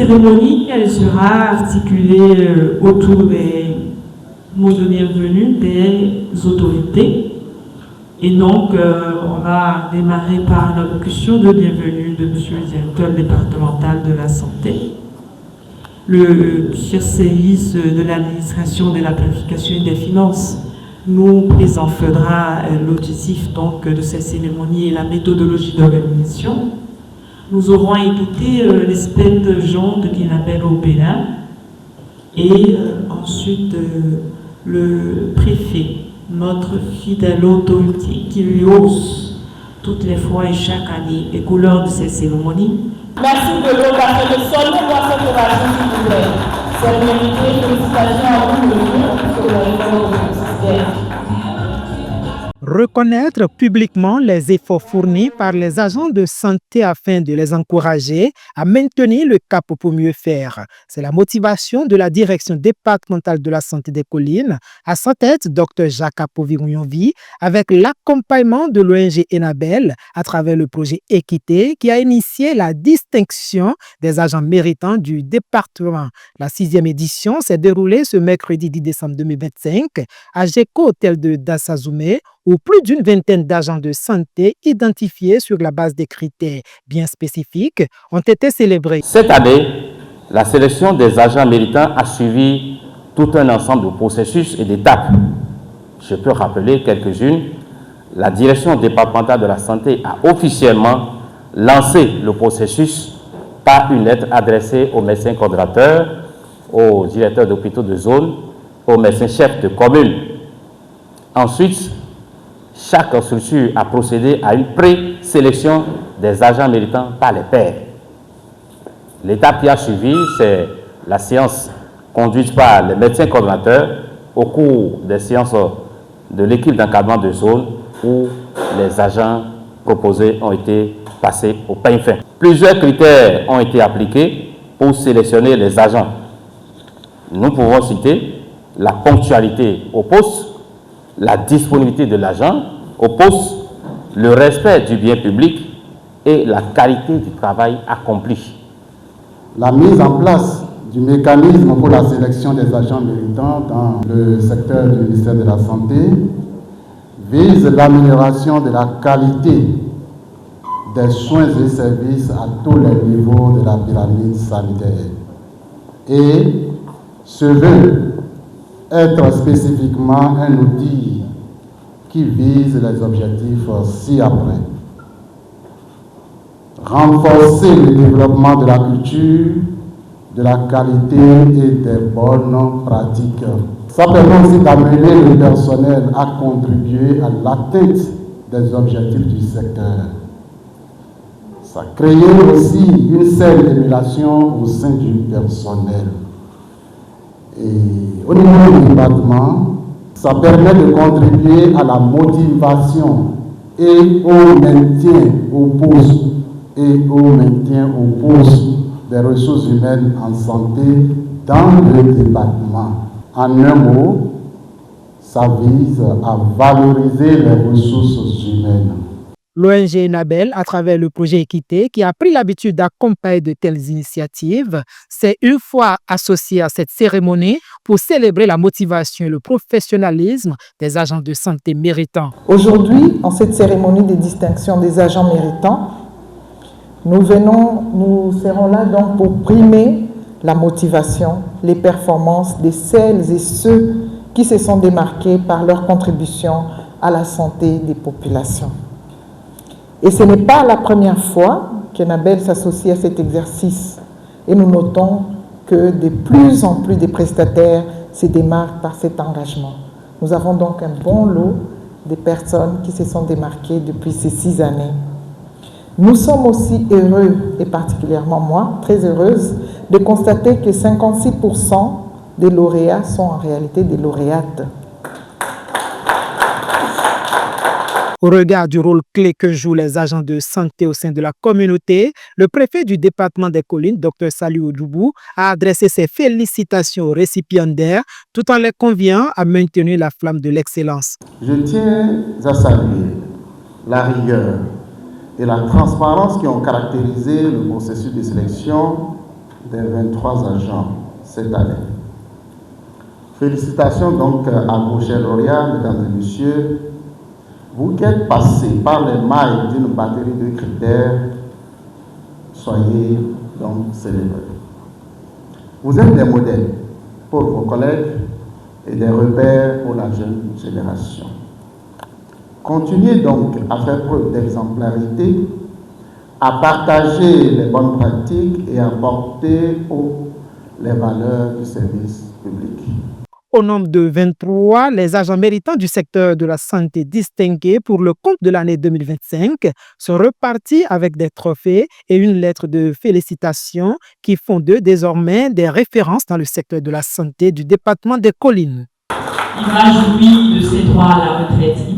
cérémonie, elle sera articulée autour des mots de bienvenue des autorités. Et donc, on va démarrer par une allocution de bienvenue de M. le directeur départemental de la santé. Le chef service de l'administration de la planification et des finances nous présentera l'objectif donc de cette cérémonie et la méthodologie d'organisation. Nous aurons écouté l'expert Jean de Guinabel au Bénin et ensuite le préfet, notre fidèle autorité qui lui hausse toutes les fois et chaque année les couleurs de cette cérémonie. Merci de l'eau parce que solde-moi cette ovation s'il vous plaît. C'est mérité. Félicitations à vous, monsieur, pour le réforme de système. Reconnaître publiquement les efforts fournis par les agents de santé afin de les encourager à maintenir le cap pour mieux faire. C'est la motivation de la direction départementale de la santé des collines, à sa tête Dr Jacques Apovironvi, avec l'accompagnement de l'ONG Enabel à travers le projet Équité qui a initié la distinction des agents méritants du département. La 6e édition s'est déroulée ce mercredi 10 décembre 2025 à GECO Hôtel de Dassazoumé, où plus d'une vingtaine d'agents de santé identifiés sur la base des critères bien spécifiques ont été célébrés. Cette année, la sélection des agents méritants a suivi tout un ensemble de processus et d'étapes. Je peux rappeler quelques-unes. La direction départementale de la santé a officiellement lancé le processus par une lettre adressée aux médecins coordonnateurs, aux directeurs d'hôpitaux de zone, aux médecins chefs de commune. Ensuite, chaque structure a procédé à une présélection des agents méritants par les pairs. L'étape qui a suivi, c'est la séance conduite par les médecins coordonnateurs au cours des séances de l'équipe d'encadrement de zone où les agents proposés ont été passés au peigne fin. Plusieurs critères ont été appliqués pour sélectionner les agents. Nous pouvons citer la ponctualité au poste, la disponibilité de l'agent au poste, le respect du bien public et la qualité du travail accompli. La mise en place du mécanisme pour la sélection des agents méritants dans le secteur du ministère de la Santé vise l'amélioration de la qualité des soins et services à tous les niveaux de la pyramide sanitaire et se veut être spécifiquement un outil qui vise les objectifs ci-après. Renforcer le développement de la culture, de la qualité et des bonnes pratiques. Ça permet aussi d'amener le personnel à contribuer à l'atteinte des objectifs du secteur. Ça crée aussi une saine émulation au sein du personnel. Et au niveau du département, ça permet de contribuer à la motivation et au maintien au poste des ressources humaines en santé dans le département. En un mot, ça vise à valoriser les ressources humaines. L'ONG Enabel, à travers le projet Équité, qui a pris l'habitude d'accompagner de telles initiatives, s'est une fois associée à cette cérémonie pour célébrer la motivation et le professionnalisme des agents de santé méritants. Aujourd'hui, en cette cérémonie de distinction des agents méritants, nous serons là donc pour primer la motivation, les performances de celles et ceux qui se sont démarqués par leur contribution à la santé des populations. Et ce n'est pas la première fois qu'Enabel s'associe à cet exercice. Et nous notons que de plus en plus de prestataires se démarquent par cet engagement. Nous avons donc un bon lot de personnes qui se sont démarquées depuis ces 6 années. Nous sommes aussi heureux, et particulièrement moi, très heureuse, de constater que 56% des lauréats sont en réalité des lauréates. Au regard du rôle clé que jouent les agents de santé au sein de la communauté, le préfet du département des collines, Dr Saliou Doubou, a adressé ses félicitations aux récipiendaires tout en les conviant à maintenir la flamme de l'excellence. Je tiens à saluer la rigueur et la transparence qui ont caractérisé le processus de sélection des 23 agents cette année. Félicitations donc à vos chers lauréats, mesdames et messieurs. Vous qui êtes passés par les mailles d'une batterie de critères, soyez donc célébrés. Vous êtes des modèles pour vos collègues et des repères pour la jeune génération. Continuez donc à faire preuve d'exemplarité, à partager les bonnes pratiques et à porter haut les valeurs du service public. Au nombre de 23, les agents méritants du secteur de la santé distingués pour le compte de l'année 2025 sont repartis avec des trophées et une lettre de félicitations qui font d'eux désormais des références dans le secteur de la santé du département des Collines. Il m'a joui de ses droits à la retraite.